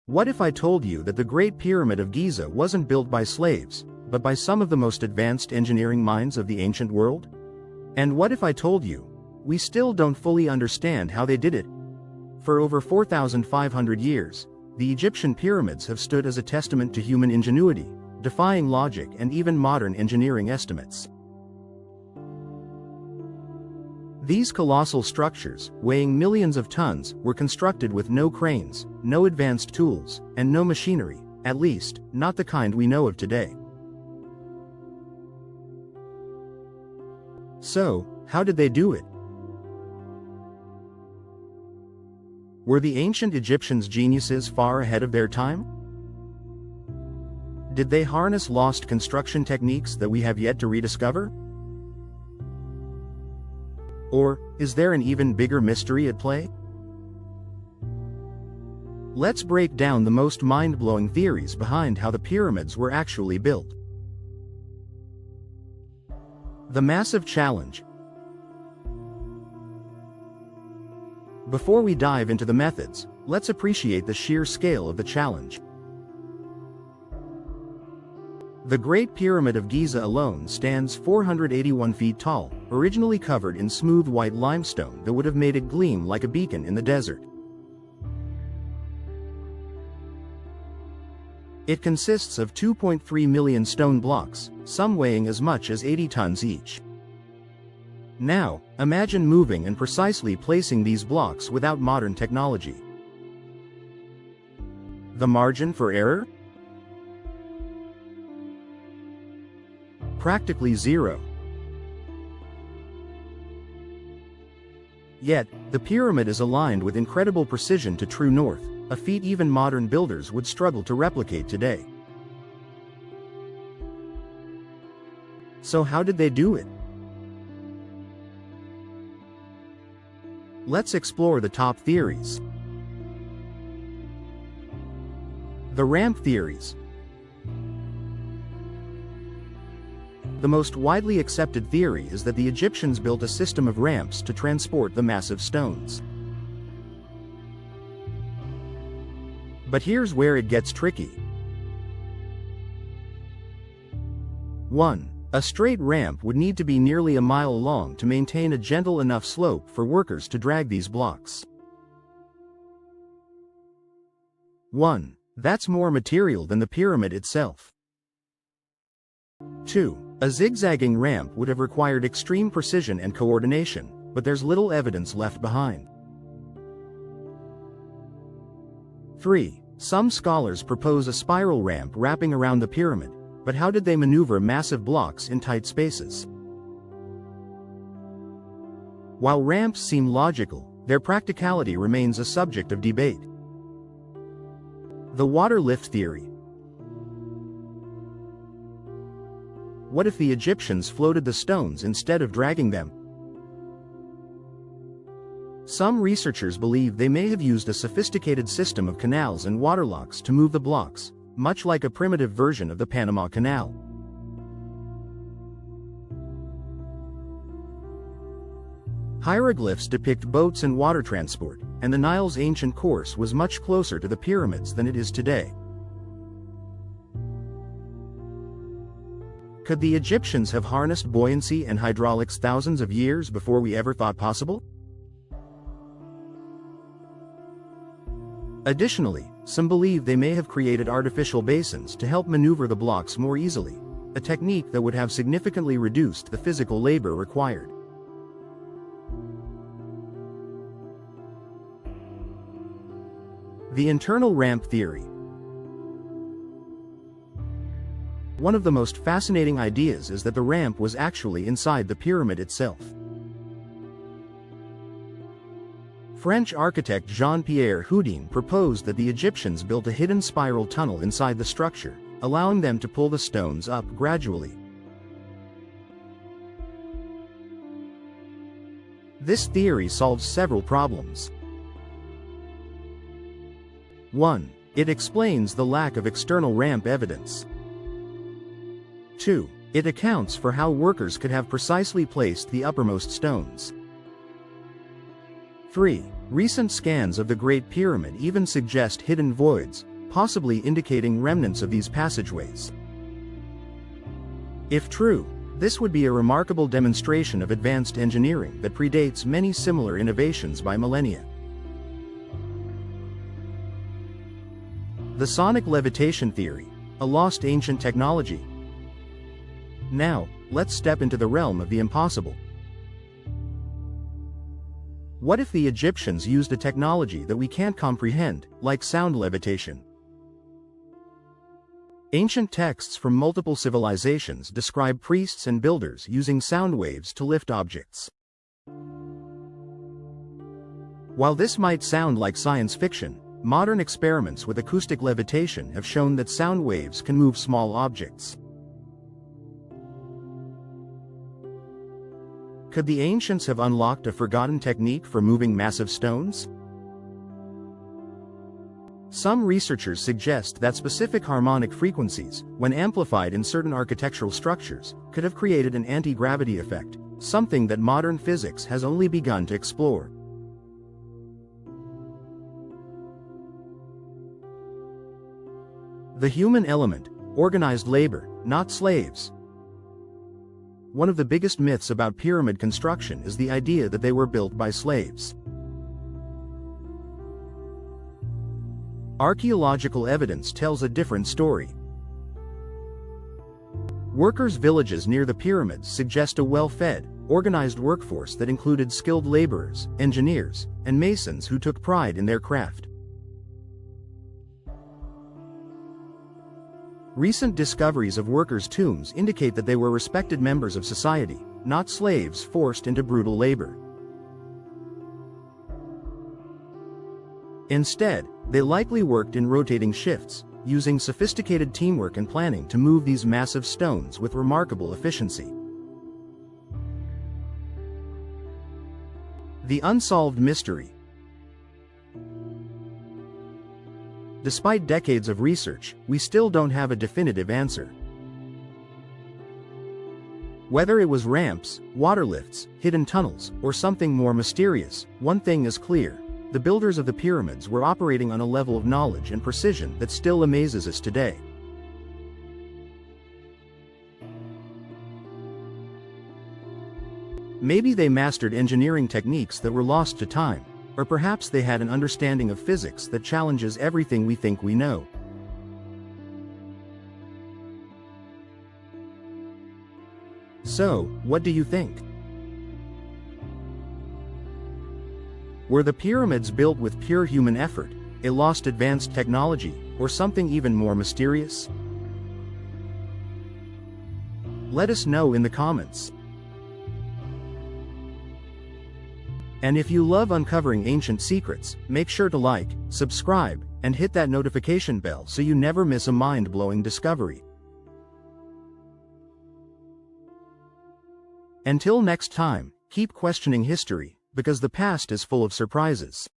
What if I told you that the Great Pyramid of Giza wasn't built by slaves, but by some of the most advanced engineering minds of the ancient world? And what if I told you, we still don't fully understand how they did it? For over 4,500 years, the Egyptian pyramids have stood as a testament to human ingenuity, defying logic and even modern engineering estimates. These colossal structures, weighing millions of tons, were constructed with no cranes, no advanced tools, and no machinery, at least, not the kind we know of today. So, how did they do it? Were the ancient Egyptians geniuses far ahead of their time? Did they harness lost construction techniques that we have yet to rediscover? Or, is there an even bigger mystery at play? Let's break down the most mind-blowing theories behind how the pyramids were actually built. The massive challenge. Before we dive into the methods, let's appreciate the sheer scale of the challenge. The Great Pyramid of Giza alone stands 481 feet tall, originally covered in smooth white limestone that would have made it gleam like a beacon in the desert. It consists of 2.3 million stone blocks, some weighing as much as 80 tons each. Now, imagine moving and precisely placing these blocks without modern technology. The margin for error? Practically zero. Yet, the pyramid is aligned with incredible precision to true north, a feat even modern builders would struggle to replicate today. So how did they do it? Let's explore the top theories. The ramp theories. The most widely accepted theory is that the Egyptians built a system of ramps to transport the massive stones. But here's where it gets tricky. 1. A straight ramp would need to be nearly a mile long to maintain a gentle enough slope for workers to drag these blocks. 1. That's more material than the pyramid itself. 2. A zigzagging ramp would have required extreme precision and coordination, but there's little evidence left behind. 3. Some scholars propose a spiral ramp wrapping around the pyramid, but how did they maneuver massive blocks in tight spaces? While ramps seem logical, their practicality remains a subject of debate. The water lift theory. What if the Egyptians floated the stones instead of dragging them? Some researchers believe they may have used a sophisticated system of canals and waterlocks to move the blocks, much like a primitive version of the Panama Canal. Hieroglyphs depict boats and water transport, and the Nile's ancient course was much closer to the pyramids than it is today. Could the Egyptians have harnessed buoyancy and hydraulics thousands of years before we ever thought possible? Additionally, some believe they may have created artificial basins to help maneuver the blocks more easily, a technique that would have significantly reduced the physical labor required. The internal ramp theory. One of the most fascinating ideas is that the ramp was actually inside the pyramid itself. French architect Jean-Pierre Houdin proposed that the Egyptians built a hidden spiral tunnel inside the structure, allowing them to pull the stones up gradually. This theory solves several problems. 1. It explains the lack of external ramp evidence. 2. It accounts for how workers could have precisely placed the uppermost stones. 3. Recent scans of the Great Pyramid even suggest hidden voids, possibly indicating remnants of these passageways. If true, this would be a remarkable demonstration of advanced engineering that predates many similar innovations by millennia. The sonic levitation theory, a lost ancient technology. Now, let's step into the realm of the impossible. What if the Egyptians used a technology that we can't comprehend, like sound levitation? Ancient texts from multiple civilizations describe priests and builders using sound waves to lift objects. While this might sound like science fiction, modern experiments with acoustic levitation have shown that sound waves can move small objects. Could the ancients have unlocked a forgotten technique for moving massive stones? Some researchers suggest that specific harmonic frequencies, when amplified in certain architectural structures, could have created an anti-gravity effect, something that modern physics has only begun to explore. The human element, organized labor, not slaves. One of the biggest myths about pyramid construction is the idea that they were built by slaves. Archaeological evidence tells a different story. Workers' villages near the pyramids suggest a well-fed, organized workforce that included skilled laborers, engineers, and masons who took pride in their craft. Recent discoveries of workers' tombs indicate that they were respected members of society, not slaves forced into brutal labor. Instead, they likely worked in rotating shifts, using sophisticated teamwork and planning to move these massive stones with remarkable efficiency. The unsolved mystery. Despite decades of research, we still don't have a definitive answer. Whether it was ramps, water lifts, hidden tunnels, or something more mysterious, one thing is clear: the builders of the pyramids were operating on a level of knowledge and precision that still amazes us today. Maybe they mastered engineering techniques that were lost to time, or perhaps they had an understanding of physics that challenges everything we think we know. So, what do you think? Were the pyramids built with pure human effort, a lost advanced technology, or something even more mysterious? Let us know in the comments. And if you love uncovering ancient secrets, make sure to like, subscribe, and hit that notification bell so you never miss a mind-blowing discovery. Until next time, keep questioning history, because the past is full of surprises.